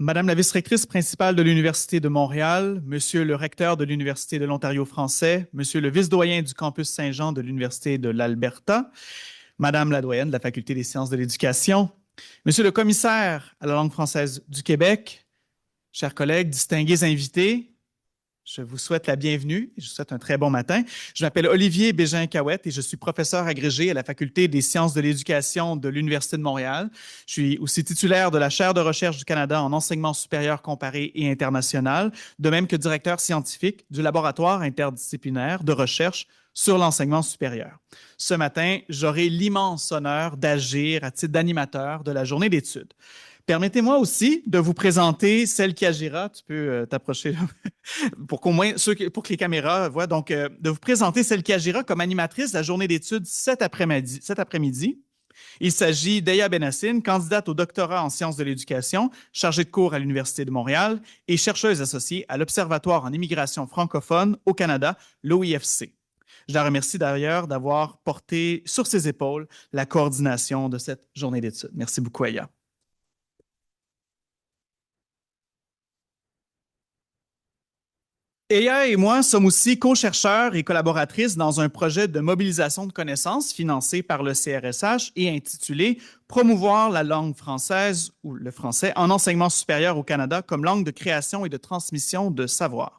Madame la vice-rectrice principale de l'Université de Montréal, Monsieur le recteur de l'Université de l'Ontario français, Monsieur le vice-doyen du campus Saint-Jean de l'Université de l'Alberta, Madame la doyenne de la Faculté des sciences de l'éducation, Monsieur le commissaire à la langue française du Québec, chers collègues, distingués invités, je vous souhaite la bienvenue et je vous souhaite un très bon matin. Je m'appelle Olivier Bégin-Cahouette et je suis professeur agrégé à la Faculté des sciences de l'éducation de l'Université de Montréal. Je suis aussi titulaire de la chaire de recherche du Canada en enseignement supérieur comparé et international, de même que directeur scientifique du laboratoire interdisciplinaire de recherche sur l'enseignement supérieur. Ce matin, j'aurai l'immense honneur d'agir à titre d'animateur de la journée d'études. Permettez-moi aussi de vous présenter celle qui agira. Tu peux t'approcher pour qu'au moins pour que les caméras voient. Donc, de vous présenter celle qui agira comme animatrice de la journée d'études cet après-midi. Il s'agit d'Eya Benassine, candidate au doctorat en sciences de l'éducation, chargée de cours à l'Université de Montréal et chercheuse associée à l'Observatoire en immigration francophone au Canada, l'OIFC. Je la remercie d'ailleurs d'avoir porté sur ses épaules la coordination de cette journée d'études. Merci beaucoup, Eya. Eya et moi sommes aussi co-chercheurs et collaboratrices dans un projet de mobilisation de connaissances financé par le CRSH et intitulé « Promouvoir la langue française ou le français en enseignement supérieur au Canada comme langue de création et de transmission de savoir ».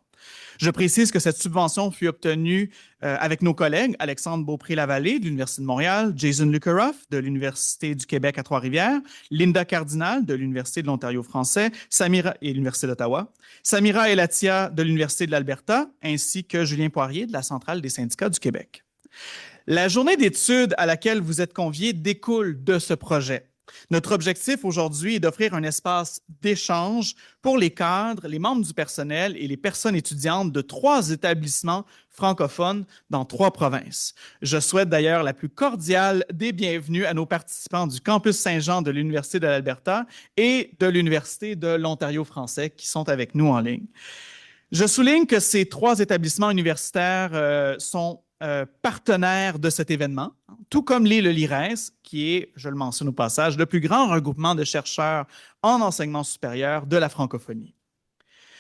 Je précise que cette subvention fut obtenue avec nos collègues Alexandre Beaupré-Lavallée de l'Université de Montréal, Jason Lukaroff de l'Université du Québec à Trois-Rivières, Linda Cardinal de l'Université de l'Ontario français, Samira et l'Université d'Ottawa, Samira Elatia de l'Université de l'Alberta, ainsi que Julien Poirier de la Centrale des syndicats du Québec. La journée d'études à laquelle vous êtes conviés découle de ce projet. Notre objectif aujourd'hui est d'offrir un espace d'échange pour les cadres, les membres du personnel et les personnes étudiantes de 3 établissements francophones dans 3 provinces. Je souhaite d'ailleurs la plus cordiale des bienvenues à nos participants du campus Saint-Jean de l'Université de l'Alberta et de l'Université de l'Ontario français qui sont avec nous en ligne. Je souligne que ces 3 établissements universitaires sont partenaire de cet événement, tout comme l'est le LIRES, qui est, je le mentionne au passage, le plus grand regroupement de chercheurs en enseignement supérieur de la francophonie.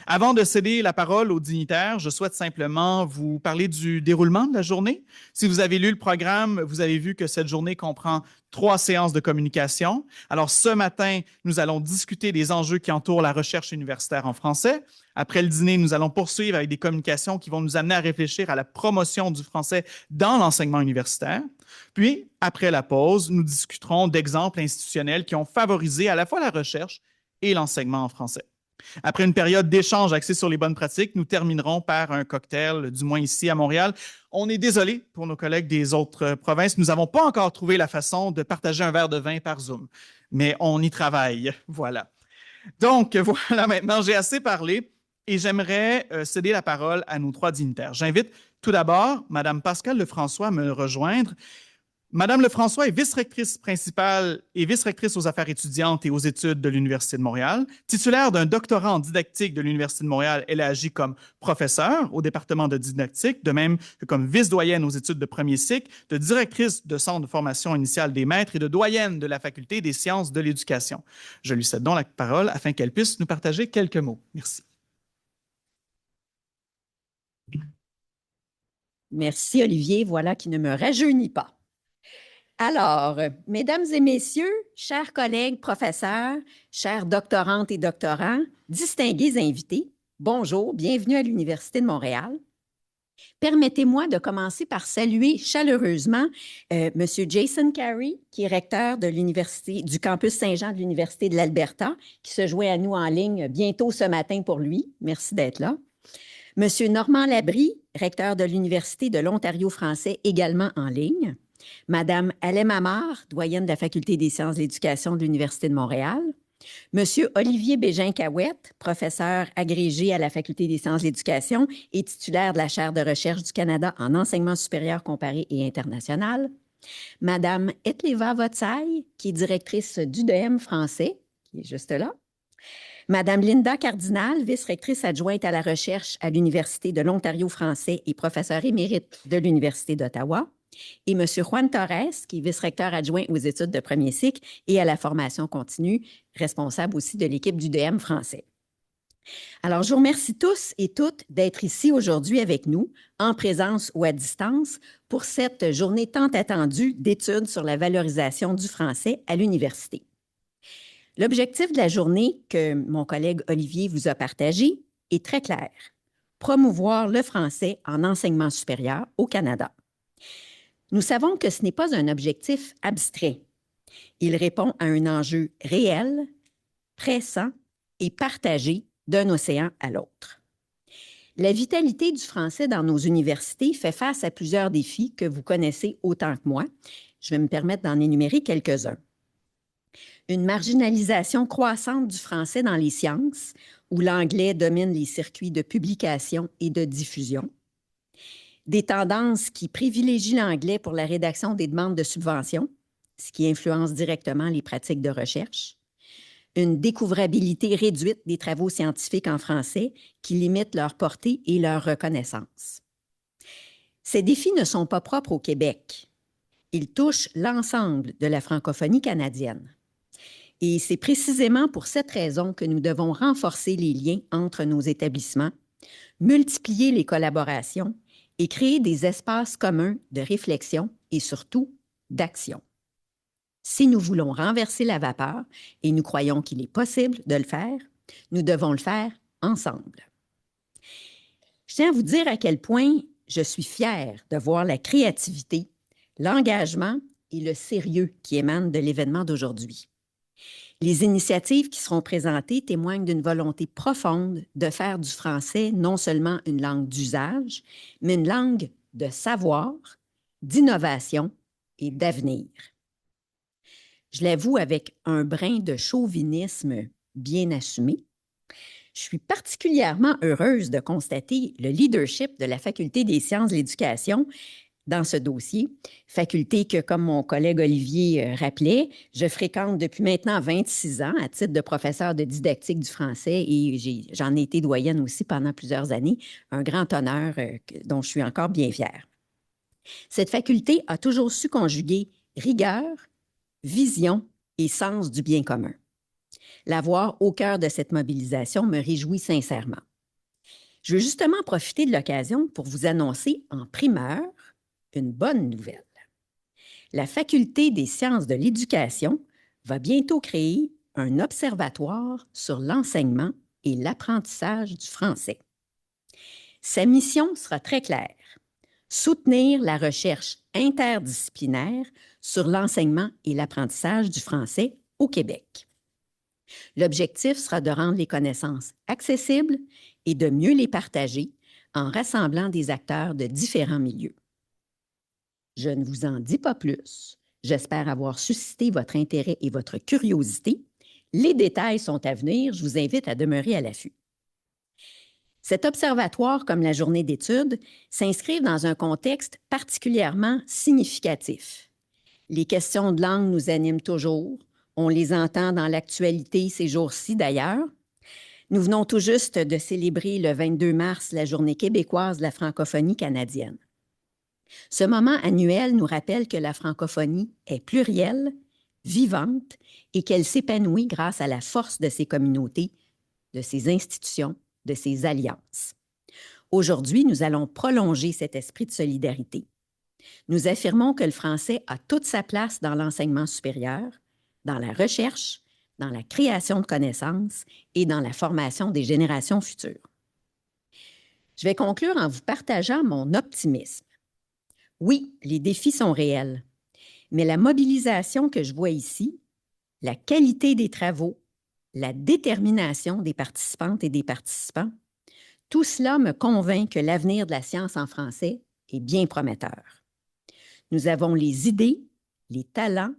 Avant de céder la parole aux dignitaires, je souhaite simplement vous parler du déroulement de la journée. Si vous avez lu le programme, vous avez vu que cette journée comprend 3 séances de communication. Alors, ce matin, nous allons discuter des enjeux qui entourent la recherche universitaire en français. Après le dîner, nous allons poursuivre avec des communications qui vont nous amener à réfléchir à la promotion du français dans l'enseignement universitaire. Puis, après la pause, nous discuterons d'exemples institutionnels qui ont favorisé à la fois la recherche et l'enseignement en français. Après une période d'échange axée sur les bonnes pratiques, nous terminerons par un cocktail, du moins ici à Montréal. On est désolé pour nos collègues des autres provinces. Nous n'avons pas encore trouvé la façon de partager un verre de vin par Zoom, mais on y travaille. Voilà. Donc, voilà, maintenant, j'ai assez parlé et j'aimerais céder la parole à nos 3 dignitaires. J'invite tout d'abord Mme Pascale Lefrançois à me rejoindre. Madame Lefrançois est vice-rectrice principale et vice-rectrice aux affaires étudiantes et aux études de l'Université de Montréal. Titulaire d'un doctorat en didactique de l'Université de Montréal, elle a agi comme professeure au département de didactique, de même que comme vice-doyenne aux études de premier cycle, de directrice de centre de formation initiale des maîtres et de doyenne de la Faculté des sciences de l'éducation. Je lui cède donc la parole afin qu'elle puisse nous partager quelques mots. Merci. Merci, Olivier. Voilà qui ne me rajeunit pas. Alors, mesdames et messieurs, chers collègues, professeurs, chers doctorantes et doctorants, distingués invités, bonjour, bienvenue à l'Université de Montréal. Permettez-moi de commencer par saluer chaleureusement M. Jason Carey, qui est recteur de l'Université du campus Saint-Jean de l'Université de l'Alberta, qui se joint à nous en ligne bientôt ce matin pour lui. Merci d'être là. M. Normand Labrie, recteur de l'Université de l'Ontario français, également en ligne. Madame Alem Amar, doyenne de la Faculté des sciences de l'éducation de l'Université de Montréal. Monsieur Olivier Bégin-Cahouette, professeur agrégé à la Faculté des sciences de l'éducation et titulaire de la chaire de recherche du Canada en enseignement supérieur comparé et international. Madame Etleva Votsaï, qui est directrice d'UDM français, qui est juste là. Madame Linda Cardinal, vice-rectrice adjointe à la recherche à l'Université de l'Ontario français et professeure émérite de l'Université d'Ottawa. et M. Juan Torres, qui est vice-recteur adjoint aux études de premier cycle et à la formation continue, responsable aussi de l'équipe du DM français. Alors, je vous remercie tous et toutes d'être ici aujourd'hui avec nous, en présence ou à distance, pour cette journée tant attendue d'études sur la valorisation du français à l'université. L'objectif de la journée que mon collègue Olivier vous a partagé est très clair: promouvoir le français en enseignement supérieur au Canada. Nous savons que ce n'est pas un objectif abstrait. Il répond à un enjeu réel, pressant et partagé d'un océan à l'autre. La vitalité du français dans nos universités fait face à plusieurs défis que vous connaissez autant que moi. Je vais me permettre d'en énumérer quelques-uns. Une marginalisation croissante du français dans les sciences, où l'anglais domine les circuits de publication et de diffusion. Des tendances qui privilégient l'anglais pour la rédaction des demandes de subventions, ce qui influence directement les pratiques de recherche. Une découvrabilité réduite des travaux scientifiques en français qui limite leur portée et leur reconnaissance. Ces défis ne sont pas propres au Québec. Ils touchent l'ensemble de la francophonie canadienne. Et c'est précisément pour cette raison que nous devons renforcer les liens entre nos établissements, multiplier les collaborations et créer des espaces communs de réflexion et surtout d'action. Si nous voulons renverser la vapeur, et nous croyons qu'il est possible de le faire, nous devons le faire ensemble. Je tiens à vous dire à quel point je suis fière de voir la créativité, l'engagement et le sérieux qui émanent de l'événement d'aujourd'hui. Les initiatives qui seront présentées témoignent d'une volonté profonde de faire du français non seulement une langue d'usage, mais une langue de savoir, d'innovation et d'avenir. Je l'avoue avec un brin de chauvinisme bien assumé. Je suis particulièrement heureuse de constater le leadership de la Faculté des sciences de l'éducation dans ce dossier, faculté que, comme mon collègue Olivier rappelait, je fréquente depuis maintenant 26 ans à titre de professeur de didactique du français et j'en ai été doyenne aussi pendant plusieurs années, un grand honneur dont je suis encore bien fière. Cette faculté a toujours su conjuguer rigueur, vision et sens du bien commun. L'avoir au cœur de cette mobilisation me réjouit sincèrement. Je veux justement profiter de l'occasion pour vous annoncer en primeur une bonne nouvelle. La Faculté des sciences de l'éducation va bientôt créer un observatoire sur l'enseignement et l'apprentissage du français. Sa mission sera très claire: soutenir la recherche interdisciplinaire sur l'enseignement et l'apprentissage du français au Québec. L'objectif sera de rendre les connaissances accessibles et de mieux les partager en rassemblant des acteurs de différents milieux. Je ne vous en dis pas plus. J'espère avoir suscité votre intérêt et votre curiosité. Les détails sont à venir. Je vous invite à demeurer à l'affût. Cet observatoire, comme la journée d'études, s'inscrit dans un contexte particulièrement significatif. Les questions de langue nous animent toujours. On les entend dans l'actualité ces jours-ci d'ailleurs. Nous venons tout juste de célébrer le 22 mars la Journée québécoise de la francophonie canadienne. Ce moment annuel nous rappelle que la francophonie est plurielle, vivante et qu'elle s'épanouit grâce à la force de ses communautés, de ses institutions, de ses alliances. Aujourd'hui, nous allons prolonger cet esprit de solidarité. Nous affirmons que le français a toute sa place dans l'enseignement supérieur, dans la recherche, dans la création de connaissances et dans la formation des générations futures. Je vais conclure en vous partageant mon optimisme. Oui, les défis sont réels, mais la mobilisation que je vois ici, la qualité des travaux, la détermination des participantes et des participants, tout cela me convainc que l'avenir de la science en français est bien prometteur. Nous avons les idées, les talents,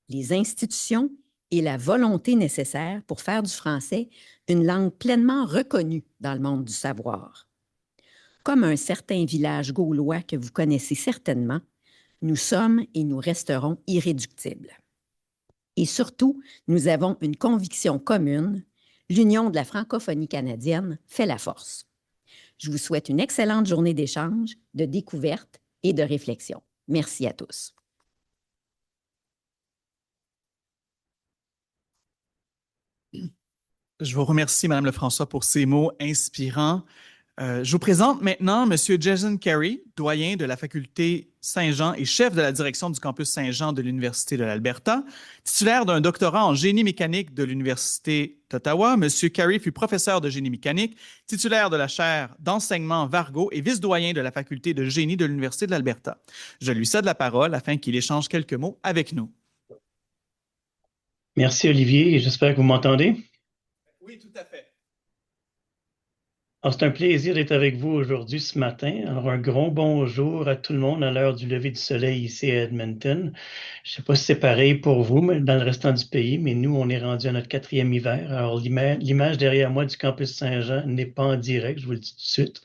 les institutions et la volonté nécessaires pour faire du français une langue pleinement reconnue dans le monde du savoir. Comme un certain village gaulois que vous connaissez certainement, nous sommes et nous resterons irréductibles. Et surtout, nous avons une conviction commune: l'union de la francophonie canadienne fait la force. Je vous souhaite une excellente journée d'échange, de découverte et de réflexion. Merci à tous. Je vous remercie, Madame Lefrançois, pour ces mots inspirants. Je vous présente maintenant M. Jason Carey, doyen de la faculté Saint-Jean et chef de la direction du campus Saint-Jean de l'Université de l'Alberta. Titulaire d'un doctorat en génie mécanique de l'Université d'Ottawa, M. Carey fut professeur de génie mécanique, titulaire de la chaire d'enseignement Vargo et vice-doyen de la faculté de génie de l'Université de l'Alberta. Je lui cède la parole afin qu'il échange quelques mots avec nous. Merci Olivier, et j'espère que vous m'entendez. Oui, tout à fait. Alors, c'est un plaisir d'être avec vous aujourd'hui ce matin. Alors, un grand bonjour à tout le monde à l'heure du lever du soleil ici à Edmonton. Je ne sais pas si c'est pareil pour vous, mais dans le restant du pays, mais nous, on est rendu à notre 4e hiver. Alors, l'image derrière moi du campus Saint-Jean n'est pas en direct, je vous le dis tout de suite.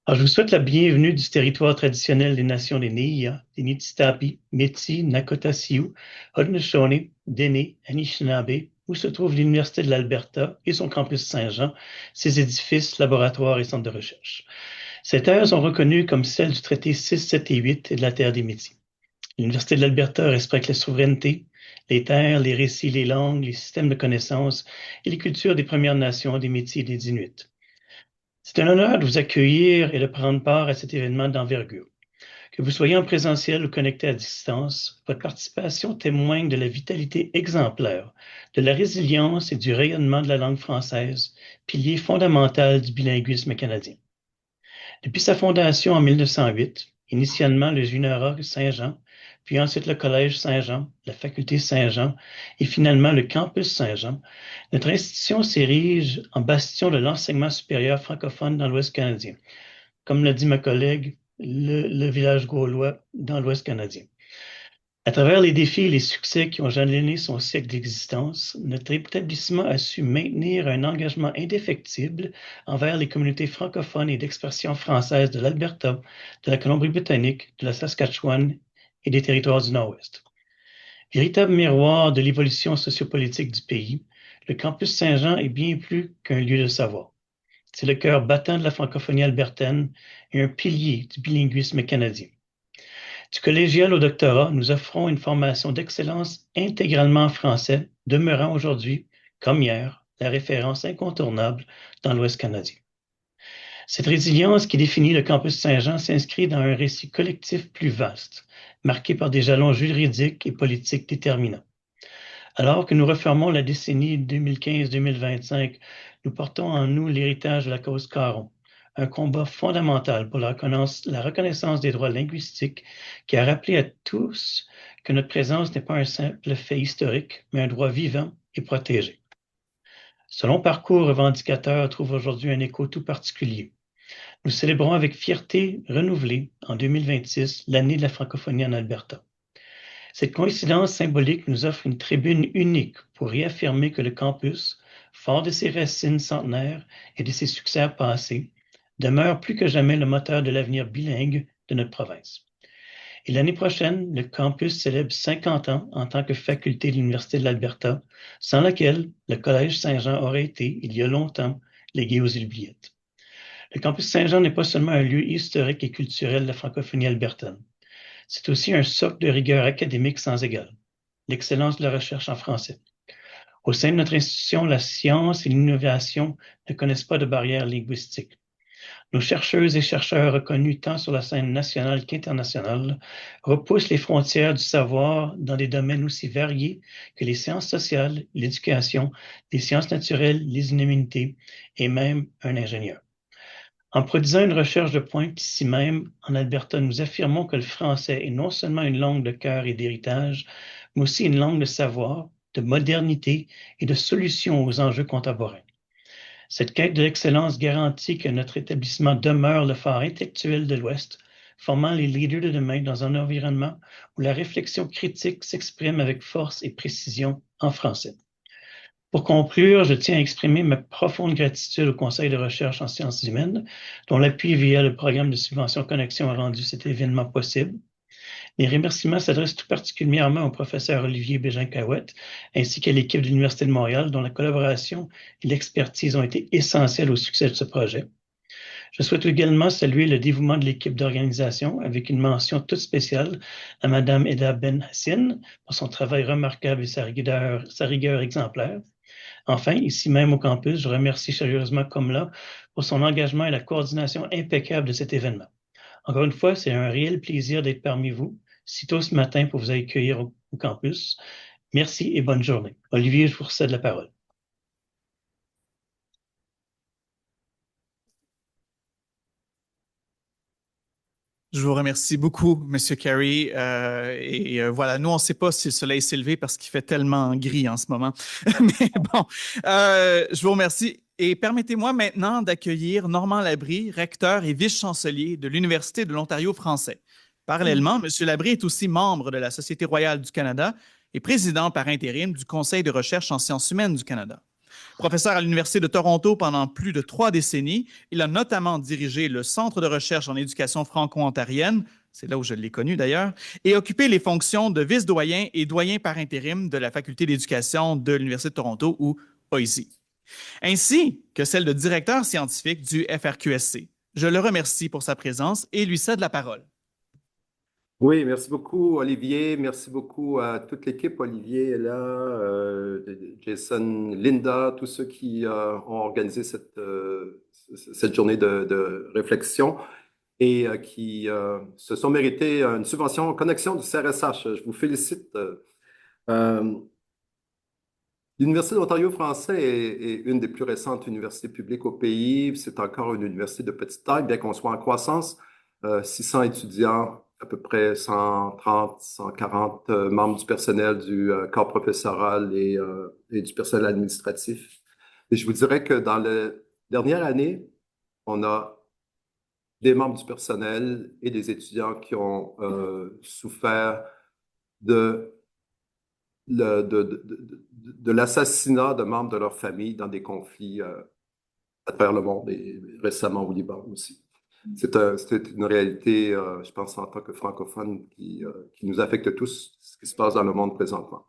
Alors, je vous souhaite la bienvenue du territoire traditionnel des nations des Niya, des Niitsitapi, Métis, Nakota Sioux, Haudenosaunee, Dene, Anishinaabe, où se trouve l'Université de l'Alberta et son campus Saint-Jean, ses édifices, laboratoires et centres de recherche. Ces terres sont reconnues comme celles du traité 6, 7 et 8 et de la terre des Métis. L'Université de l'Alberta respecte la souveraineté, les terres, les récits, les langues, les systèmes de connaissances et les cultures des Premières Nations, des Métis et des Inuits. C'est un honneur de vous accueillir et de prendre part à cet événement d'envergure. Que vous soyez en présentiel ou connecté à distance, votre participation témoigne de la vitalité exemplaire, de la résilience et du rayonnement de la langue française, pilier fondamental du bilinguisme canadien. Depuis sa fondation en 1908, initialement le Juniora Saint-Jean, puis ensuite le Collège Saint-Jean, la Faculté Saint-Jean et finalement le Campus Saint-Jean, notre institution s'érige en bastion de l'enseignement supérieur francophone dans l'Ouest canadien. Comme l'a dit ma collègue, le village gaulois dans l'Ouest canadien. À travers les défis et les succès qui ont jalonné son siècle d'existence, notre établissement a su maintenir un engagement indéfectible envers les communautés francophones et d'expression française de l'Alberta, de la Colombie-Britannique, de la Saskatchewan et des territoires du Nord-Ouest. Véritable miroir de l'évolution sociopolitique du pays, le campus Saint-Jean est bien plus qu'un lieu de savoir. C'est le cœur battant de la francophonie albertaine et un pilier du bilinguisme canadien. Du collégial au doctorat, nous offrons une formation d'excellence intégralement en français, demeurant aujourd'hui, comme hier, la référence incontournable dans l'Ouest canadien. Cette résilience qui définit le campus Saint-Jean s'inscrit dans un récit collectif plus vaste, marqué par des jalons juridiques et politiques déterminants. Alors que nous refermons la décennie 2015-2025, nous portons en nous l'héritage de la cause Caron, un combat fondamental pour la reconnaissance des droits linguistiques qui a rappelé à tous que notre présence n'est pas un simple fait historique, mais un droit vivant et protégé. Ce long parcours revendicateur trouve aujourd'hui un écho tout particulier. Nous célébrons avec fierté renouvelée en 2026 l'année de la francophonie en Alberta. Cette coïncidence symbolique nous offre une tribune unique pour réaffirmer que le campus, fort de ses racines centenaires et de ses succès passés, demeure plus que jamais le moteur de l'avenir bilingue de notre province. Et l'année prochaine, le campus célèbre 50 ans en tant que faculté de l'Université de l'Alberta, sans laquelle le Collège Saint-Jean aurait été, il y a longtemps, légué aux oubliettes. Le campus Saint-Jean n'est pas seulement un lieu historique et culturel de la francophonie albertaine. C'est aussi un socle de rigueur académique sans égal, l'excellence de la recherche en français. Au sein de notre institution, la science et l'innovation ne connaissent pas de barrières linguistiques. Nos chercheuses et chercheurs reconnus tant sur la scène nationale qu'internationale repoussent les frontières du savoir dans des domaines aussi variés que les sciences sociales, l'éducation, les sciences naturelles, les humanités et même un ingénieur. En produisant une recherche de pointe ici même, en Alberta, nous affirmons que le français est non seulement une langue de cœur et d'héritage, mais aussi une langue de savoir, de modernité et de solutions aux enjeux contemporains. Cette quête de l'excellence garantit que notre établissement demeure le phare intellectuel de l'Ouest, formant les leaders de demain dans un environnement où la réflexion critique s'exprime avec force et précision en français. Pour conclure, je tiens à exprimer ma profonde gratitude au Conseil de recherche en sciences humaines, dont l'appui via le programme de subvention Connexion a rendu cet événement possible. Mes remerciements s'adressent tout particulièrement au professeur Olivier Bégin-Cahouette, ainsi qu'à l'équipe de l'Université de Montréal, dont la collaboration et l'expertise ont été essentielles au succès de ce projet. Je souhaite également saluer le dévouement de l'équipe d'organisation avec une mention toute spéciale à Mme Eda Ben Hassin pour son travail remarquable et sa rigueur exemplaire. Enfin, ici même au campus, je remercie chaleureusement Komla pour son engagement et la coordination impeccable de cet événement. Encore une fois, c'est un réel plaisir d'être parmi vous, si tôt ce matin pour vous accueillir au campus. Merci et bonne journée. Olivier, je vous cède la parole. Je vous remercie beaucoup, Monsieur Carey. Voilà, nous, on ne sait pas si le soleil s'est levé parce qu'il fait tellement gris en ce moment. Mais bon, je vous remercie. Et permettez-moi maintenant d'accueillir Normand Labrie, recteur et vice-chancelier de l'Université de l'Ontario français. Parallèlement, Monsieur Labrie est aussi membre de la Société royale du Canada et président par intérim du Conseil de recherche en sciences humaines du Canada. Professeur à l'Université de Toronto pendant plus de 3 décennies, il a notamment dirigé le Centre de recherche en éducation franco-ontarienne, c'est là où je l'ai connu d'ailleurs, et occupé les fonctions de vice-doyen et doyen par intérim de la Faculté d'éducation de l'Université de Toronto, ou OISI, ainsi que celle de directeur scientifique du FRQSC. Je le remercie pour sa présence et lui cède la parole. Oui, merci beaucoup, Olivier. Merci beaucoup à toute l'équipe. Olivier est là, Jason, Linda, tous ceux qui ont organisé cette journée de réflexion et qui se sont mérités une subvention en connexion du CRSH. Je vous félicite. L'Université de l'Ontario français est une des plus récentes universités publiques au pays. C'est encore une université de petite taille, bien qu'on soit en croissance. 600 étudiants, à peu près 130, 140 membres du personnel du corps professoral et du personnel administratif. Et je vous dirais que dans la dernière année, on a des membres du personnel et des étudiants qui ont souffert de l'assassinat de membres de leur famille dans des conflits à travers le monde et récemment au Liban aussi. C'est une réalité, je pense, en tant que francophone, qui nous affecte tous, ce qui se passe dans le monde présentement.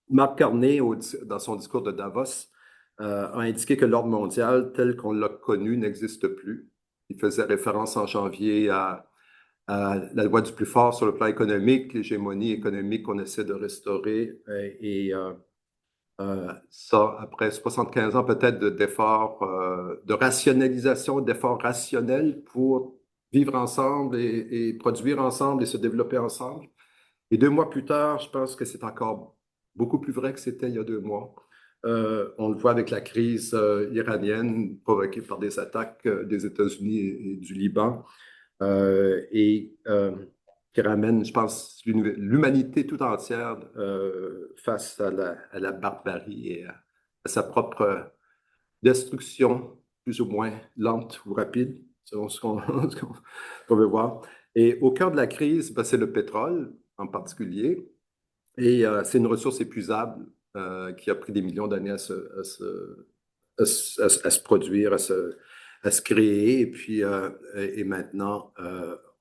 Marc Carney, dans son discours de Davos, a indiqué que l'ordre mondial tel qu'on l'a connu n'existe plus. Il faisait référence en janvier à la loi du plus fort sur le plan économique, l'hégémonie économique qu'on essaie de restaurer. Ça, après 75 ans peut-être d'efforts, de rationalisation, d'efforts rationnels pour vivre ensemble et produire ensemble et se développer ensemble. Et 2 mois plus tard, je pense que c'est encore beaucoup plus vrai que c'était il y a 2 mois. On le voit avec la crise iranienne provoquée par des attaques des États-Unis et du Liban. Qui ramène, je pense, l'humanité tout entière face à la barbarie et à sa propre destruction, plus ou moins lente ou rapide, selon ce qu'on veut voir. Et au cœur de la crise, ben, c'est le pétrole en particulier. Et c'est une ressource épuisable qui a pris des millions d'années à se produire, à se créer. Et puis, et maintenant,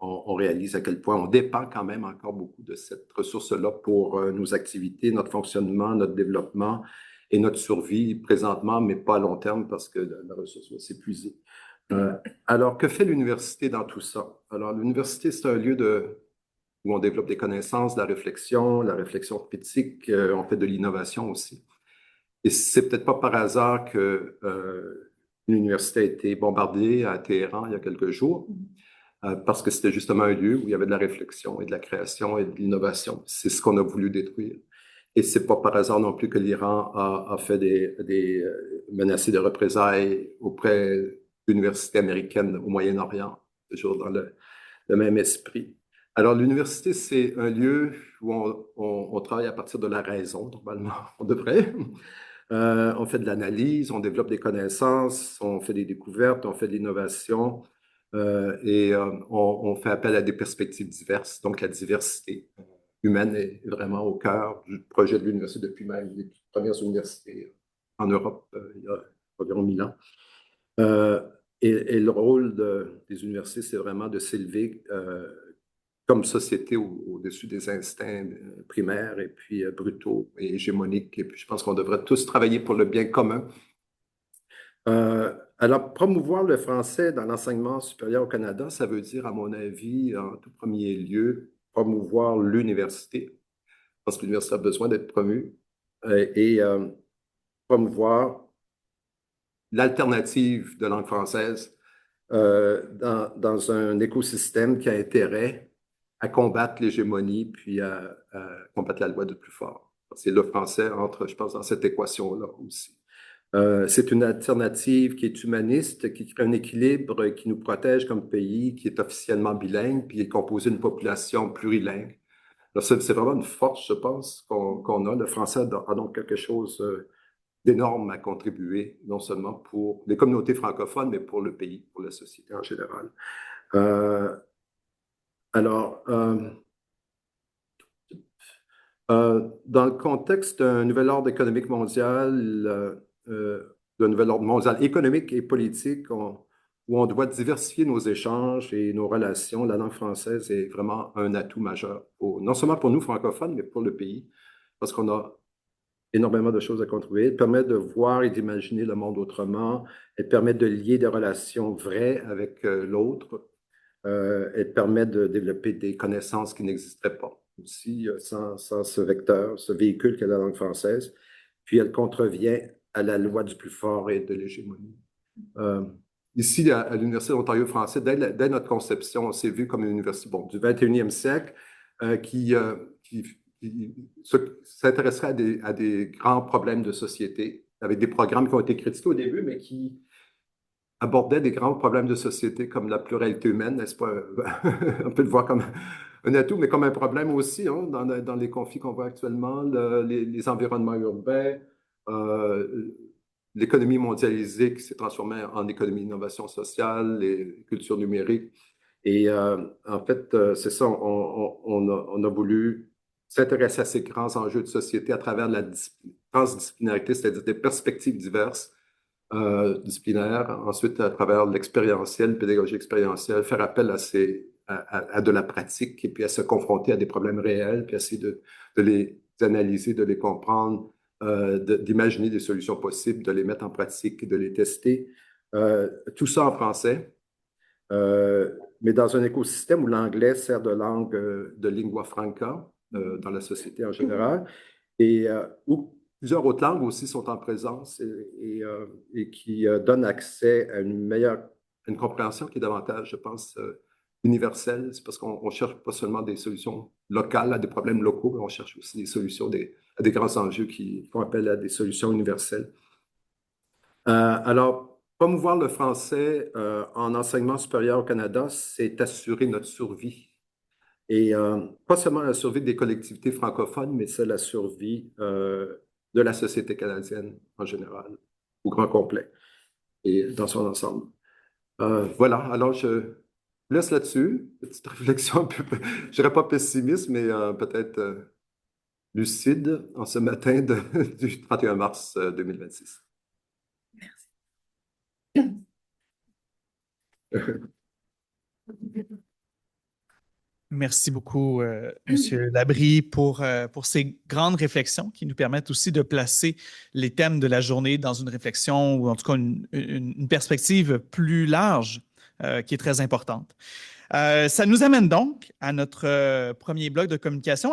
on réalise à quel point on dépend quand même encore beaucoup de cette ressource-là pour nos activités, notre fonctionnement, notre développement et notre survie présentement, mais pas à long terme parce que la ressource va s'épuiser. Alors, que fait l'université dans tout ça? Alors, l'université, c'est un lieu où on développe des connaissances, la réflexion critique, on fait de l'innovation aussi. Et c'est peut-être pas par hasard que l'université a été bombardée à Téhéran il y a quelques jours, parce que c'était justement un lieu où il y avait de la réflexion et de la création et de l'innovation. C'est ce qu'on a voulu détruire. Et c'est pas par hasard non plus que l'Iran a fait des menacés de représailles auprès d'universités américaines au Moyen-Orient, toujours dans le même esprit. Alors, l'université, c'est un lieu où on travaille à partir de la raison, normalement, on devrait. On fait de l'analyse, on développe des connaissances, on fait des découvertes, on fait de l'innovation et on fait appel à des perspectives diverses. Donc, la diversité humaine est vraiment au cœur du projet de l'université depuis même les premières universités en Europe il y a environ 1000 ans. Et le rôle des universités, c'est vraiment de s'élever comme société au-dessus des instincts primaires et puis brutaux et hégémoniques. Et puis je pense qu'on devrait tous travailler pour le bien commun. Alors, promouvoir le français dans l'enseignement supérieur au Canada, ça veut dire, à mon avis, en tout premier lieu, promouvoir l'université. Je pense que l'université a besoin d'être promue et promouvoir l'alternative de langue française dans un écosystème qui a intérêt à combattre l'hégémonie puis à combattre la loi du plus fort. C'est le français entre, je pense, dans cette équation-là aussi. C'est une alternative qui est humaniste, qui crée un équilibre, qui nous protège comme pays, qui est officiellement bilingue, puis est composé d'une population plurilingue. C'est vraiment une force, je pense, qu'on a. Le français a donc quelque chose d'énorme à contribuer, non seulement pour les communautés francophones, mais pour le pays, pour la société en général. Dans le contexte d'un nouvel ordre économique mondial, d'un nouvel ordre mondial économique et politique, où on doit diversifier nos échanges et nos relations, la langue française est vraiment un atout majeur, non seulement pour nous francophones, mais pour le pays, parce qu'on a énormément de choses à contribuer. Elle permet de voir et d'imaginer le monde autrement. Elle permet de lier des relations vraies avec l'autre. Elle permet de développer des connaissances qui n'existeraient pas aussi sans ce vecteur, ce véhicule qu'est la langue française. Puis elle contrevient à la loi du plus fort et de l'hégémonie. Ici, à l'Université de l'Ontario français, dès notre conception, on s'est vu comme une université du 21e siècle qui s'intéresserait à des grands problèmes de société, avec des programmes qui ont été critiqués au début, mais qui abordaient des grands problèmes de société comme la pluralité humaine, n'est-ce pas? On peut le voir comme un atout, mais comme un problème aussi, hein, dans les conflits qu'on voit actuellement, les environnements urbains, l'économie mondialisée qui s'est transformée en économie d'innovation sociale, les cultures numériques. Et en fait, c'est ça, on a voulu s'intéresser à ces grands enjeux de société à travers la transdisciplinarité, c'est-à-dire des perspectives diverses disciplinaires. Ensuite, à travers l'expérientiel, pédagogie expérientielle, faire appel à de la pratique et puis à se confronter à des problèmes réels, puis essayer de les analyser, de les comprendre, d'imaginer des solutions possibles, de les mettre en pratique, de les tester. Tout ça en français. Mais dans un écosystème où l'anglais sert de langue de lingua franca dans la société en général, et où plusieurs autres langues aussi sont en présence et qui donnent accès à une compréhension qui est davantage, je pense, universelle. C'est parce qu'on ne cherche pas seulement des solutions locales à des problèmes locaux, mais on cherche aussi des solutions à des grands enjeux qui font appel à des solutions universelles. Alors, promouvoir le français en enseignement supérieur au Canada, c'est assurer notre survie. Et pas seulement la survie des collectivités francophones, mais c'est la survie de la société canadienne en général, au grand complet et dans son ensemble. Voilà, alors je laisse là-dessus, petite réflexion un peu, je dirais pas pessimiste, mais peut-être lucide en ce matin du 31 mars 2026. Merci beaucoup, M. Labrie, pour ces grandes réflexions qui nous permettent aussi de placer les thèmes de la journée dans une réflexion ou en tout cas une perspective plus large qui est très importante. Ça nous amène donc à notre premier bloc de communication.